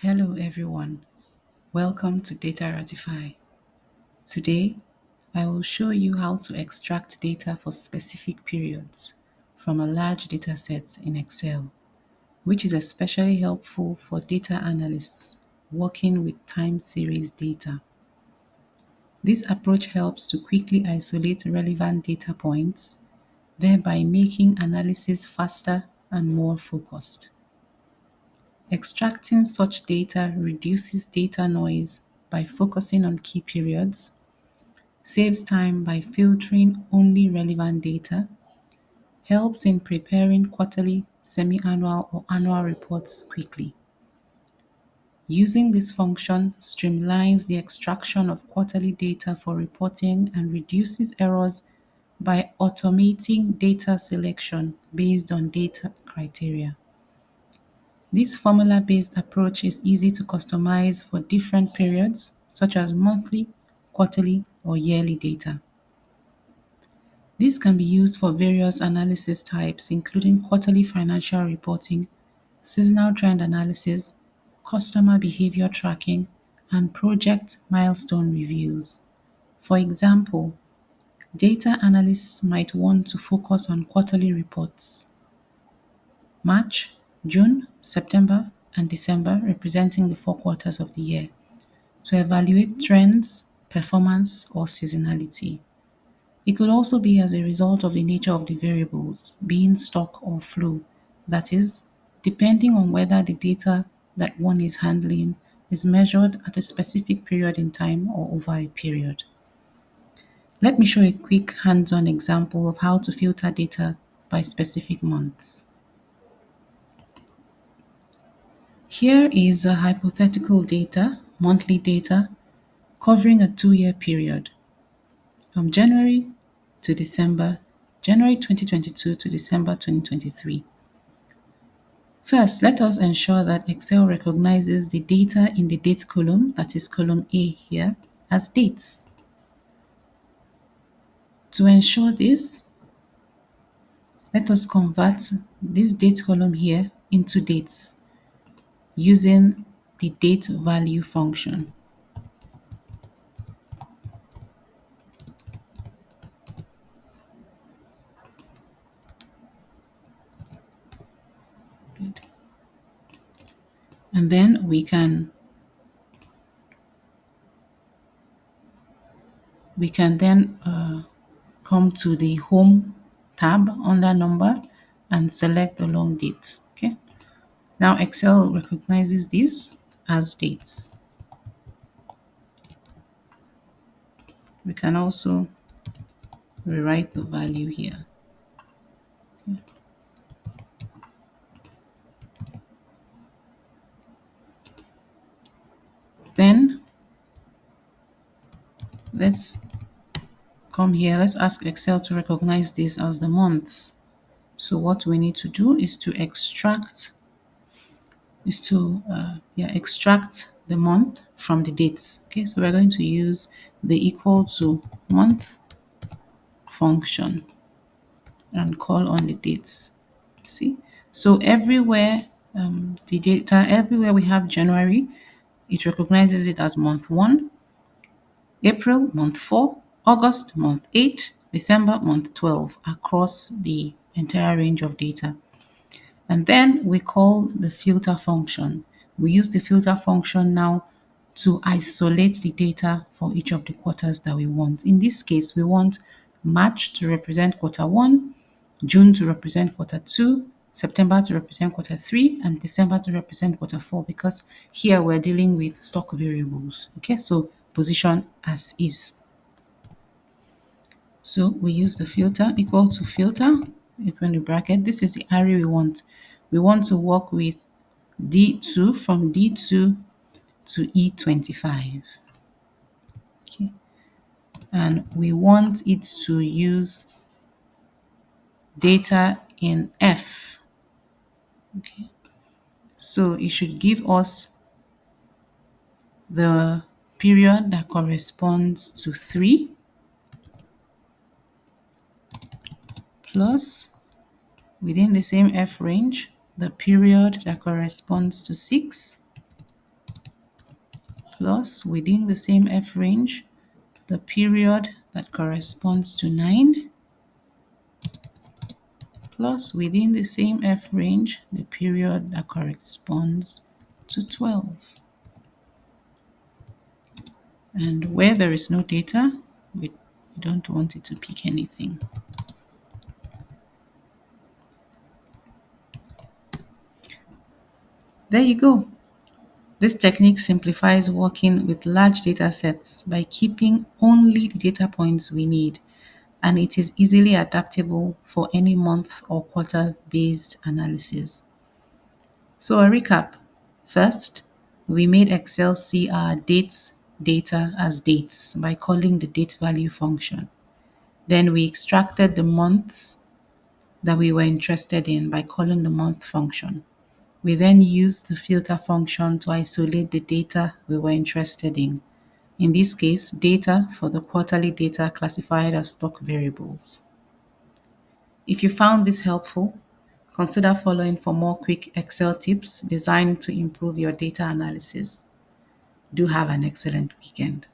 Hello everyone, welcome to Data Ratify. Today, I will show you how to extract data for specific periods from a large dataset in Excel, which is especially helpful for data analysts working with time series data. This approach helps to quickly isolate relevant data points, thereby making analysis faster and more focused. Extracting such data reduces data noise by focusing on key periods, saves time by filtering only relevant data, helps in preparing quarterly, semi-annual, or annual reports quickly. Using this function streamlines the extraction of quarterly data for reporting and reduces errors by automating data selection based on data criteria. This formula-based approach is easy to customize for different periods, such as monthly, quarterly, or yearly data. This can be used for various analysis types, including quarterly financial reporting, seasonal trend analysis, customer behavior tracking, and project milestone reviews. For example, data analysts might want to focus on quarterly reports, March, June, September, and December, representing the 4 quarters of the year, to evaluate trends, performance, or seasonality. It could also be as a result of the nature of the variables, being stock or flow, that is, depending on whether the data that one is handling is measured at a specific period in time or over a period. Let me show a quick hands-on example of how to filter data by specific months. Here is a hypothetical data, monthly data, covering a 2-year period from January to December, January 2022 to December 2023. First, let us ensure that Excel recognizes the data in the date column, that is column A here, as dates. To ensure this, let us convert this date column here into dates using the date value function. Good. And then we can then come to the home tab under number and select the long date. Okay. Now Excel recognizes this as dates. We can also rewrite the value here. Okay. Then let's come here. Let's ask Excel to recognize this as the months. So what we need to do is to extract the month from the dates. Okay, so we're going to use the equal to month function and call on the dates. See, so everywhere everywhere we have January, it recognizes it as month 1, April month 4, August month 8, December month 12 across the entire range of data. And then we call the filter function. We use the filter function now to isolate the data for each of the quarters that we want. In this case, we want March to represent quarter 1, June to represent quarter 2, September to represent quarter 3, and December to represent quarter 4, because here we're dealing with stock variables. Okay, so position as is. So we use the filter equal to filter, open the bracket. This is the array we want. We want to work with D2 from D2 to E25. Okay. And we want it to use data in F. Okay. So it should give us the period that corresponds to 3 plus, within the same F range, the period that corresponds to 6 plus within the same F range, the period that corresponds to 9 plus within the same F range, the period that corresponds to 12. And where there is no data, we don't want it to pick anything. There you go. This technique simplifies working with large data sets by keeping only the data points we need, and it is easily adaptable for any month or quarter based analysis. So, a recap. First, we made Excel see our dates data as dates by calling the date value function. Then we extracted the months that we were interested in by calling the month function. We then used the filter function to isolate the data we were interested in this case, data for the quarterly data classified as stock variables. If you found this helpful, consider following for more quick Excel tips designed to improve your data analysis. Do have an excellent weekend.